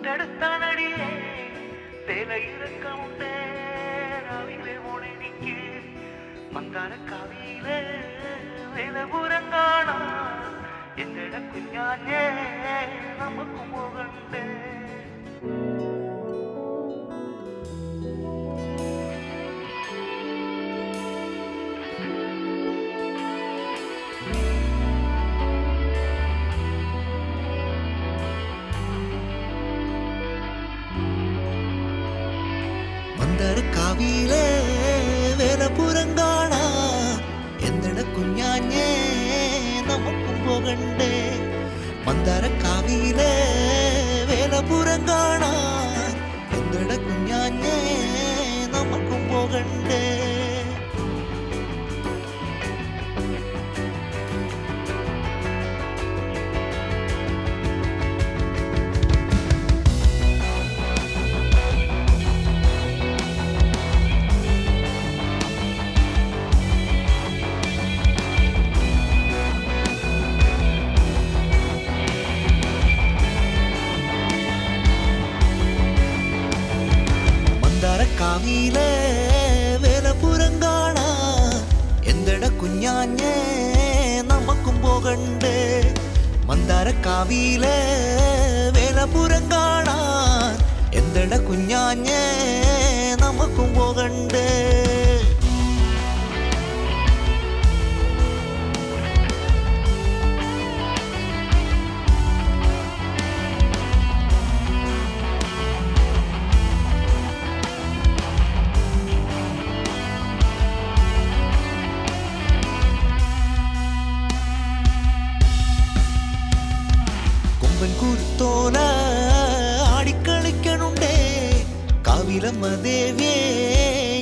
തൊട്ടടുത്താണടിയേ വേലയിറക്കമുണ്ട് രാവിലെ മോണെനിക്ക് മന്ദാരക്കാവിയിലെ വേലപുരം കാണാൻ എൻ്റെ കുഞ്ഞാഞ്ഞേ നമുക്ക് പോകണ്ടേ. മന്ദാരക്കാവിയിലെ വേലപുരം കാണാൻ എന്തിട കുഞ്ഞാഞ്ഞേ നമുക്കും പോകണ്ടേ. മന്ദാരക്കാവിയിലെ വേലപുരം കാണാൻ എന്തിട കുഞ്ഞാഞ്ഞേ നമുക്കും പോകണ്ടേ. മന്ദാരക്കാവിയിലെ വേലപുരം കാണാൻ എന്തിട കുഞ്ഞാഞ്ഞേ നമുക്കും പോകണ്ടേ. മന്ദാരക്കാവിയിലെ വേലപുരം കാണാൻ എന്തിട കുഞ്ഞാഞ്ഞേ നമുക്കും പോകണ്ടേ. കുരുത്തോല ആടിക്കളിക്കണുണ്ടേ കാവിലമ്മ ദേവിയെ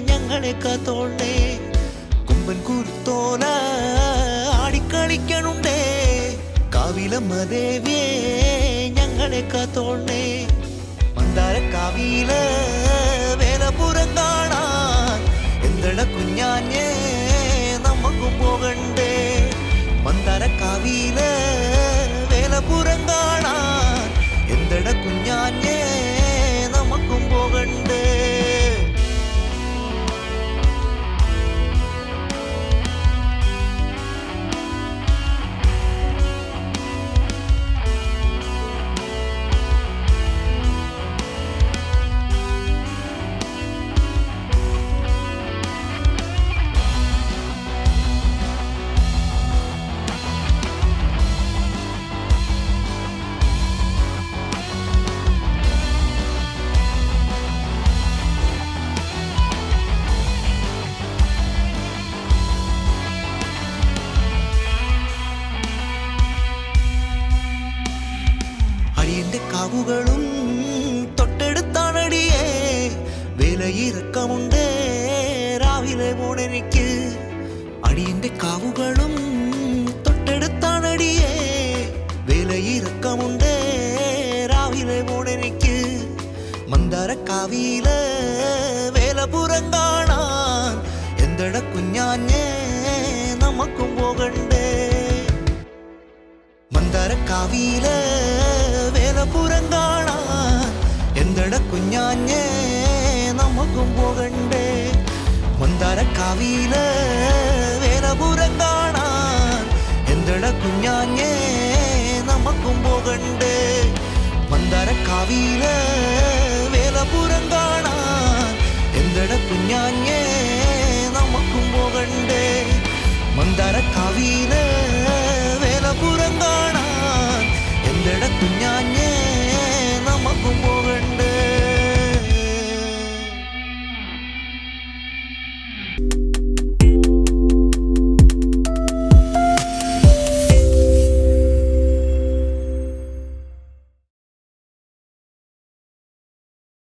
ഞങ്ങളെ കാത്തോണ്ടേ. കുമ്പൻ കുരുത്തോല ആടിക്കളിക്കണുണ്ടേ കാവിലമ്മ ദേവിയെ ഞങ്ങളെ കാത്തോണ്ടേ. മന്ദാരക്കാവിയിലെ വേലപുരം കാണാൻ എന്തിട കുഞ്ഞാഞ്ഞേ നമുക്കും പോകണ്ടേ. മന്ദാരക്കാവിയിലെ വേലപുരം കാണാൻ എന്തിട കുഞ്ഞാഞ്ഞേ നമുക്കും പോകണ്ടേ. അടിയന്റെ കാവുകളും തൊട്ടടുത്താണടിയേ വേലയിറക്കമുണ്ട് രാവിലെ മോണെനിക്ക്. അടിയന്റെ കാവുകളും തൊട്ടടുത്താണടിയേ വേലയിറക്കമുണ്ട് രാവിലെ മോണെനിക്ക്. മന്ദാരക്കാവിയിലെ വേലപുരം കാണാൻ എന്തിട കുഞ്ഞാഞ്ഞേ നമുക്കും പോകണ്ടേ. മന്ദാരക്കാവിയിലെ വേലപുരം കാണാൻ എന്തിട കുഞ്ഞാഞ്ഞേ നമുക്കും പോകണ്ടേ. മന്ദാരക്കാവിയിലെ വേലപുരം കാണാൻ എന്തിട കുഞ്ഞാഞ്ഞേ നമുക്കും പോകണ്ടേ. മന്ദാരക്കാവിയിലെ